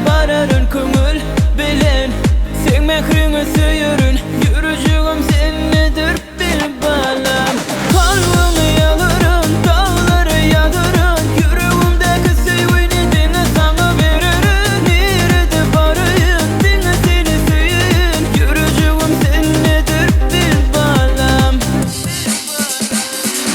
bararın köngül bilen. Sen mehrini söyürün, yürücüğüm sennedir bir balam. Kalbını yalırın, dağları yadırın, yüreğimdeki sevgini dine sana veririm. Nerede barayın, dine seni söyün, yürücüğüm sennedir bir balam.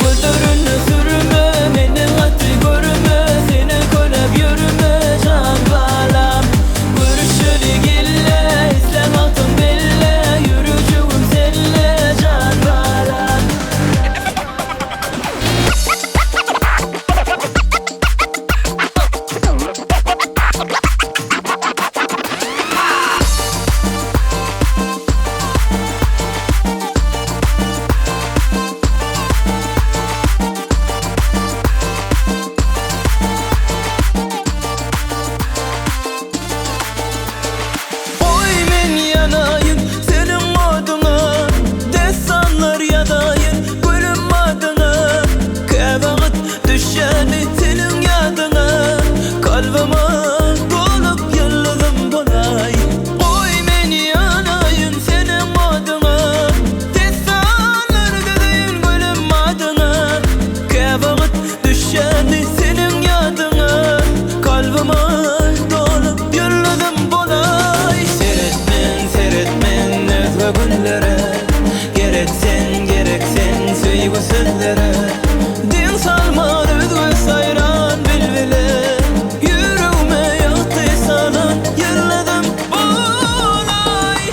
Gözlerine sürme, beni katı görme, seni koyup yürüme can balam. Görüşürü gille, İslam altın belle, yürücüğüm senle can balam. Oy men yanayın senin adına, destanlar yadayın gülüm adına. Kebağıt düşeni senin yadına, kalbime dolup yıldızım bolay. Oy men yanayın senin adına, destanlar yadayın gülüm adına. Kebağıt düşeni senin yadına, kalbime dolup yıldızım bolay. Seyretmen özge günlere, gereksen söyle sözlere. Din salma özge sayran bilbile, yüreğime yaktı salan yılladım bolay.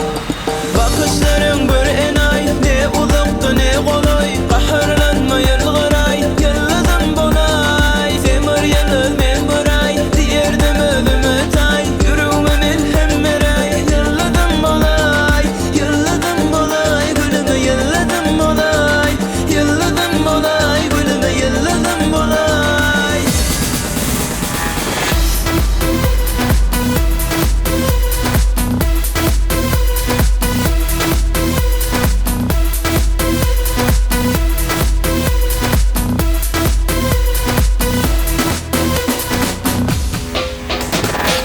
Bakışların bir enay, ne uzakta ne kolay, kahrlanma yılgıray, yılladım bolay. Semir yıldız men buray, diyerdim özüme tay, yüreğime melhem meray, yılladım bolay. Yılladım bolay, gülüme yılladım bolay, yılladım bolay, gülüme yılladım bolay.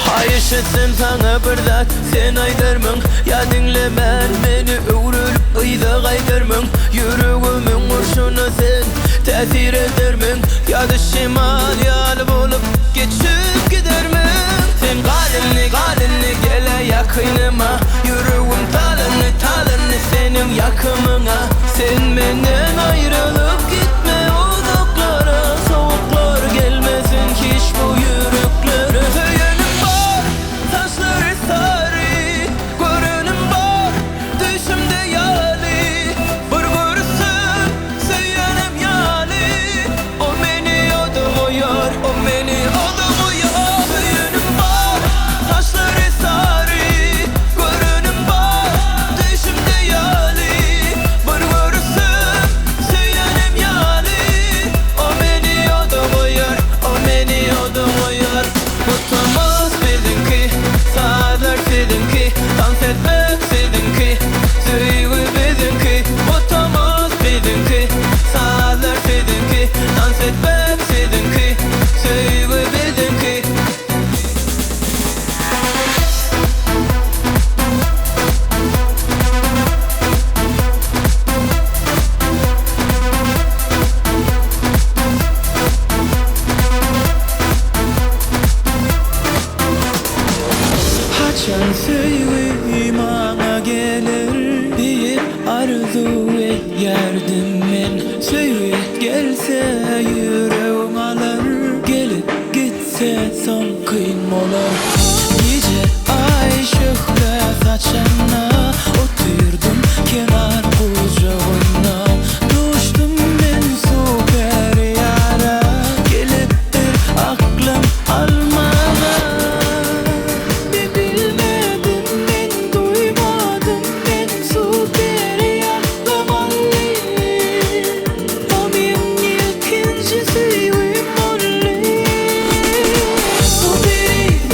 Hayışetsem sana bir zat sen aydırmın, ya dinlemen beni öğrülüp ıyda kaydırmın. Yüreğimin kurşuna sen tesir edermin, ya da şimal yal bulup geçip gidermin. Sen galinli gele yakınıma, yüreğim talını senin yakımına. Sen benden ayrılıp gitme uzaklara, soğuklar gelmesin hiç bu yüreklere. Söylenim var, taşları sarı, görünüm var, düşümde yali. Bir görürsün, söylenim yali, o beni odum uyar, o beni odum uyar. Söylenim var, taşları sarı, görünüm var, düşümde yali. Bir görürsün, söylenim yali, o beni odum uyar, o beni odum uyar. Tutamaz bizimki, saatler sizinki, dans etmek sizinki, söyle bizimki. Tutamaz bizimki, saatler sizinki, dans etmek sizinki, söyle bizimki. Haçan söyle bana gelir diye arzu ederdim ben. Söyle gelse yüreğim alır, gelip gitse son kıyım olur. Gece ay şöhret saçana, oturdum kenar kucağına. Düştüm ben süper yara, geliptir aklım almana. Ben bilmedim, ben duymadım, ben süper yaklamalıyım. O benim ikinci sevgim oldu. O beni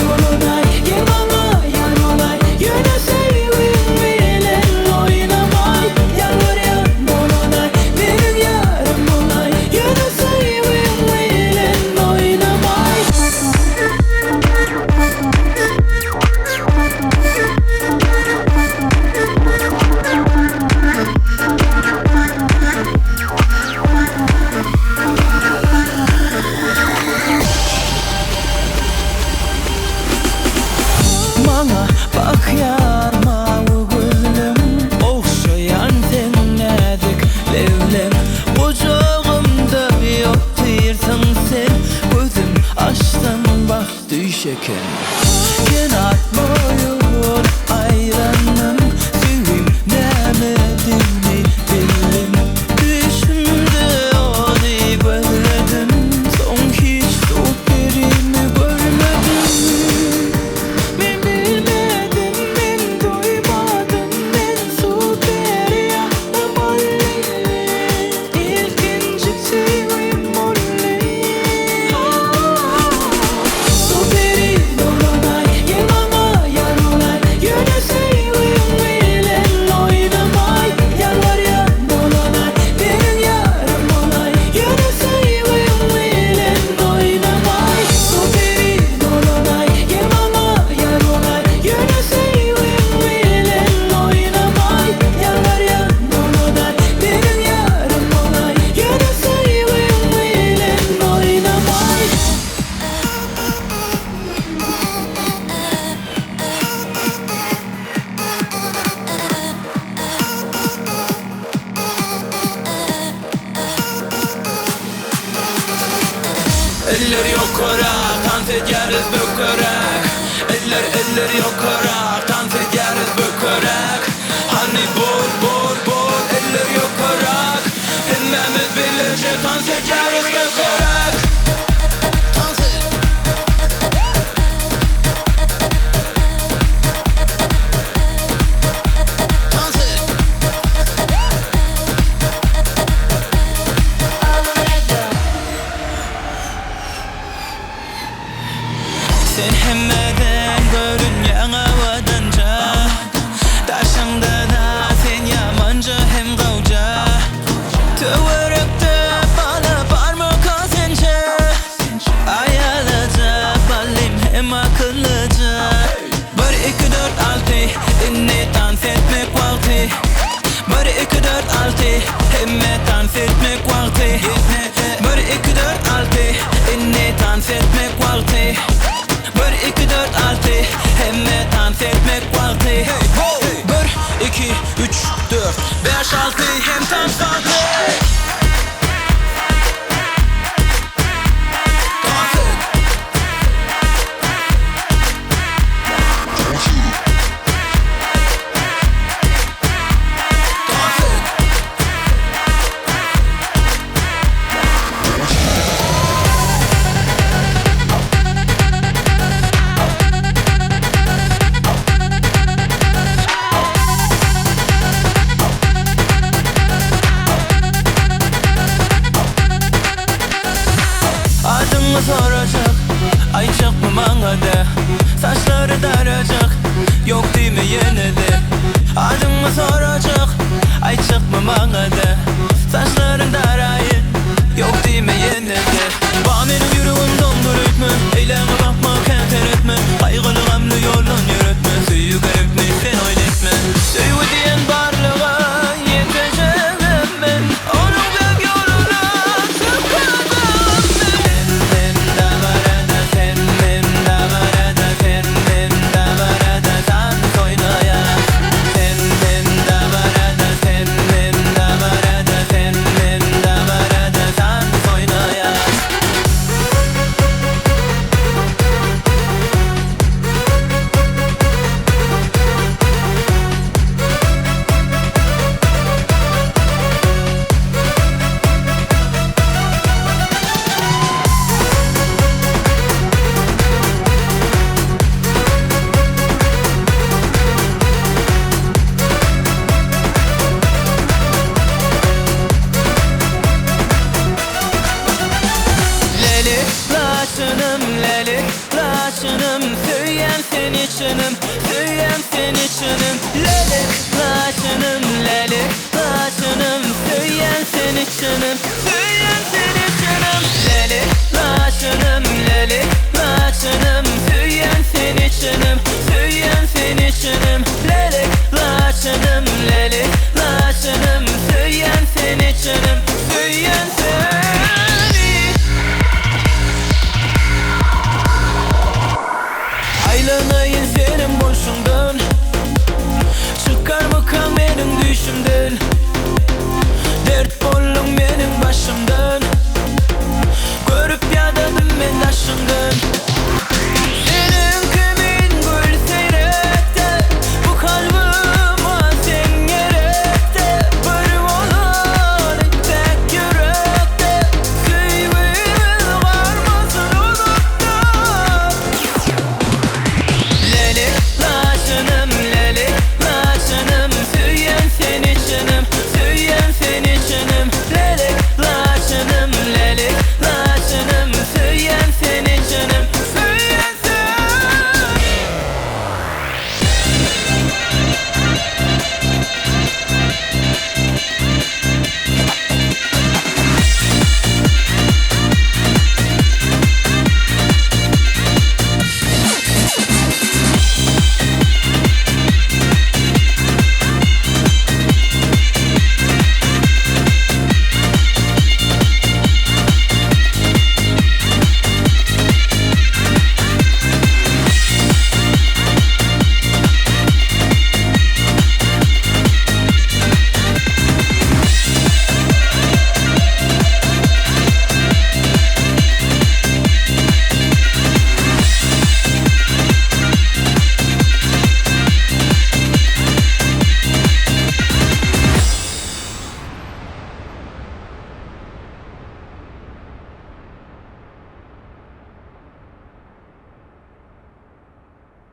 bastı şeker. Kenat boyun ayranım, sevim demedini bildim. Düşümde onu görmedim, son hiç süperimi görmedim. Ben bilmedim, ben duymadım, ben süperi yapmamalıyım. İlkinci sevim olmalıyım. Süperi dolunay, yemama yarolay, yöne sevim bilen oynamay. Yalvar ya dolunay, benim yarım olay, yöne sevim bilen oynamay. Süperi dolunay, yemama yarolay, yöne sevim bilen oynamay. Yalvar ya dolunay, benim yarım olay, yöne sevim bilen oynamay. Eller yukarı, dans ederiz bökerek. Eller yukarı, dans ederiz bökerek. Hani bol eller yukarı. Hemmemiz birlikte dans ederiz bökerek. Dans et. Dans et. Sen hemmeden görün yana vadanca, taşında da sen yamanca hem gavca. Tövörükte bana parmak asınca, ayalaca balim hem akıllıca. 1, 2, 4, 6 inne dans etmek vakti. 1, 2, 4, 6 hemme dans etmek vakti. 1, 2, 4, 6 inne dans etmek vakti. 1, 2, 4, 6 hemme dans etmek vakti. 1, 2, 3, 4, 5, 6 hem dans vakti. Adımı soracak, ay çık mı mangada? Saçları daracak, yok değil mi yine de? Adımı soracak, ay çık mı mangada? Saçların darayı, yok değil mi yine de? Bana benim yüreğim dondur etme, eyleme bakma kenter etme. Kaygılı gamlı yolun yürütme, suyu garipme sen oynatma. Suyu diyen varlığa yeteceğim ben, onun bek yoluna çıkmadım. Leli laçınım, söyyen seni çınım, söyyen seni çınım. Leli laçınım, söyyen seni çınım, söyyen seni çınım. Leli laçınım, söyyen seni çınım.